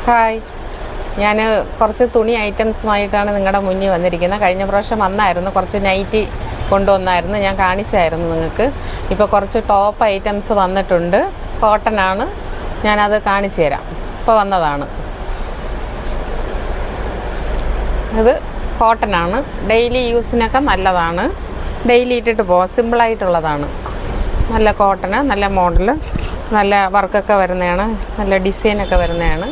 Hi, ഞാൻ കുറച്ച് തുണി ഐറ്റംസുമായിട്ടാണ് നിങ്ങളുടെ മുന്നിൽ വന്നിരിക്കുന്നത്. കഴിഞ്ഞ പ്രാവശ്യം വന്നായിരുന്നു, കുറച്ച് നൈറ്റി കൊണ്ടുവന്നായിരുന്നു, ഞാൻ കാണിച്ചായിരുന്നു നിങ്ങൾക്ക്. ഇപ്പോൾ കുറച്ച് ടോപ്പ് ഐറ്റംസ് വന്നിട്ടുണ്ട്. കോട്ടനാണ്, ഞാനത് കാണിച്ചു തരാം. ഇപ്പോൾ വന്നതാണ്. ഇത് കോട്ടനാണ്, ഡെയിലി യൂസിനൊക്കെ നല്ലതാണ്. ഡെയിലി ഇട്ടിട്ട് പോവാം, സിമ്പിളായിട്ടുള്ളതാണ്. നല്ല കോട്ടന്, നല്ല മോഡൽ, നല്ല വർക്കൊക്കെ വരുന്നതാണ്, നല്ല ഡിസൈനൊക്കെ വരുന്നതാണ്.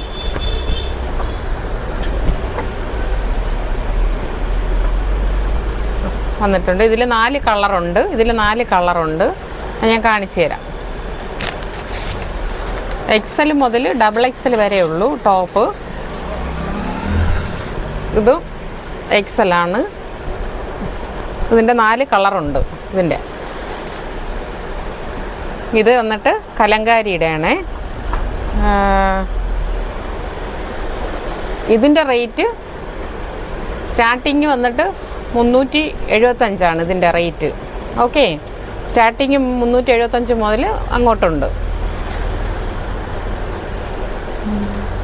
വന്നിട്ടുണ്ട്. ഇതിൽ 4 കളറുണ്ട്. ഞാൻ കാണിച്ചു തരാം. XL മുതൽ XXL വരെ ഉള്ളൂ ടോപ്പ്. ഇത് XL ആണ്. ഇതിൻ്റെ 4 കളറുണ്ട്. ഇത് വന്നിട്ട് കലങ്കാരിയുടെ ആണ്. ഇതിൻ്റെ റേറ്റ് സ്റ്റാർട്ടിങ് വന്നിട്ട് 375 ഇതിൻ്റെ റേറ്റ്. ഓക്കെ, സ്റ്റാർട്ടിങ് 375 മുതൽ അങ്ങോട്ടുണ്ട്.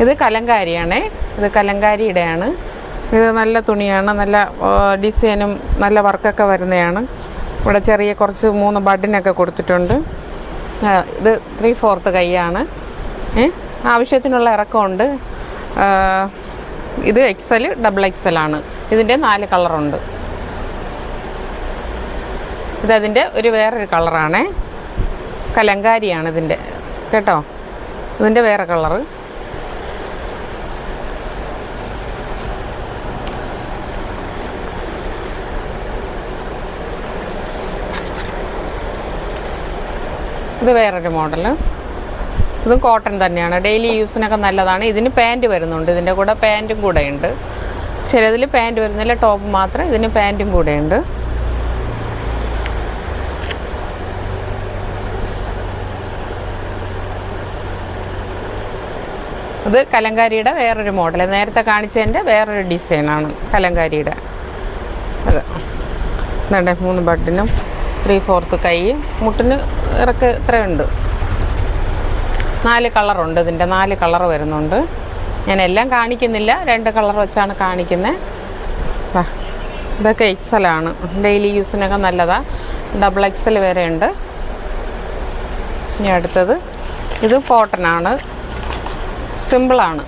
ഇത് കലങ്കാരിയാണ്. ഇത് കലങ്കാരിയുടെയാണ്. ഇത് നല്ല തുണിയാണ്, നല്ല ഡിസൈനും നല്ല വർക്കൊക്കെ വരുന്നതാണ്. ഇവിടെ ചെറിയ കുറച്ച് 3 ബട്ടനൊക്കെ കൊടുത്തിട്ടുണ്ട്. ഇത് 3/4 കൈയാണ്. ആവശ്യത്തിനുള്ള ഇറക്കമുണ്ട്. ഇത് XL XXL ആണ്. ഇതിൻ്റെ 4 കളറുണ്ട്. ഇതതിൻ്റെ വേറൊരു കളറാണ്. കലങ്കാരിയാണ് ഇതിൻ്റെ, കേട്ടോ. ഇതിൻ്റെ വേറെ കളറ്. ഇത് വേറൊരു മോഡല്. ഇതും കോട്ടൺ തന്നെയാണ്, ഡെയിലി യൂസിനൊക്കെ നല്ലതാണ്. ഇതിന് പാൻറ്റ് വരുന്നുണ്ട്, ഇതിൻ്റെ കൂടെ പാൻറ്റും കൂടെ ഉണ്ട്. ചിലതിൽ പാൻറ്റ് വരുന്നില്ല, ടോപ്പ് മാത്രം. ഇതിന് പാൻറ്റും കൂടെ ഉണ്ട്. ഇത് കലങ്കാരിയുടെ വേറൊരു മോഡൽ, നേരത്തെ കാണിച്ചതിൻ്റെ വേറൊരു ഡിസൈനാണ് കലങ്കാരിയുടെ. അത് ഇതുണ്ട്, 3 ബട്ടനും 3/4 കൈ, മുട്ടിന് ഇറക്ക് ഇത്രയുണ്ട്. 4 കളറുണ്ട്. ഇതിൻ്റെ 4 കളർ വരുന്നുണ്ട്. ഞാൻ എല്ലാം കാണിക്കുന്നില്ല, 2 കളർ വെച്ചാണ് കാണിക്കുന്നത്. ഇതൊക്കെ XL ആണ്, ഡെയിലി യൂസിനൊക്കെ നല്ലതാണ്. XXL വരെ ഉണ്ട്. ഇനി അടുത്തത് ഇത് കോട്ടനാണ്, സിമ്പിളാണ്.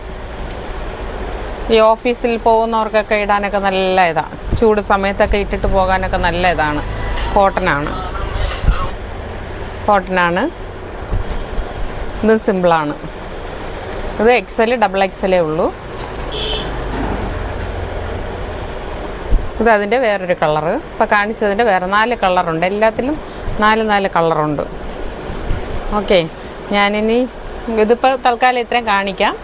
ഈ ഓഫീസിൽ പോകുന്നവർക്കൊക്കെ ഇടാനൊക്കെ നല്ല ഇതാണ്, ചൂട് സമയത്തൊക്കെ ഇട്ടിട്ട് പോകാനൊക്കെ നല്ല ഇതാണ്. കോട്ടനാണ്. ഇത് സിമ്പിളാണ്. ഇത് XL XXL ഉള്ളൂ. ഇത് അതിൻ്റെ വേറൊരു കളറ്. ഇപ്പോൾ കാണിച്ചതിൻ്റെ വേറെ 4 കളറുണ്ട്. എല്ലാത്തിലും 4 കളറുണ്ട്. ഓക്കെ, ഞാനിനി ഇതിപ്പോൾ തൽക്കാലം ഇത്രയും കാണിക്കാം.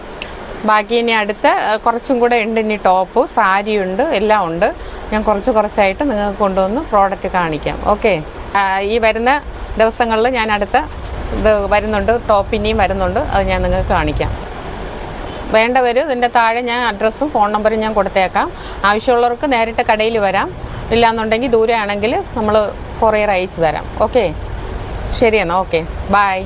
ബാക്കി ഇനി അടുത്ത കുറച്ചും കൂടെ ഉണ്ട്. ഇനി ടോപ്പ്, സാരിയുണ്ട്, എല്ലാം ഉണ്ട്. ഞാൻ കുറച്ചായിട്ട് നിങ്ങൾക്ക് കൊണ്ടുവന്ന് പ്രോഡക്റ്റ് കാണിക്കാം. ഓക്കെ, ഈ വരുന്ന ദിവസങ്ങളിൽ ഞാൻ അടുത്ത ഇത് വരുന്നുണ്ട്, ടോപ്പ് ഇനിയും വരുന്നുണ്ട്. അത് ഞാൻ നിങ്ങൾക്ക് കാണിക്കാം. വേണ്ടവർ ഇതിൻ്റെ താഴെ ഞാൻ അഡ്രസ്സും ഫോൺ നമ്പറും ഞാൻ കൊടുത്തേക്കാം. ആവശ്യമുള്ളവർക്ക് നേരിട്ട് കടയിൽ വരാം. ഇല്ലാന്നുണ്ടെങ്കിൽ ദൂരെ ആണെങ്കിൽ നമ്മൾ കൊറിയർ അയച്ചു തരാം. ഓക്കെ, ശരിയെന്നാൽ. Okay, by.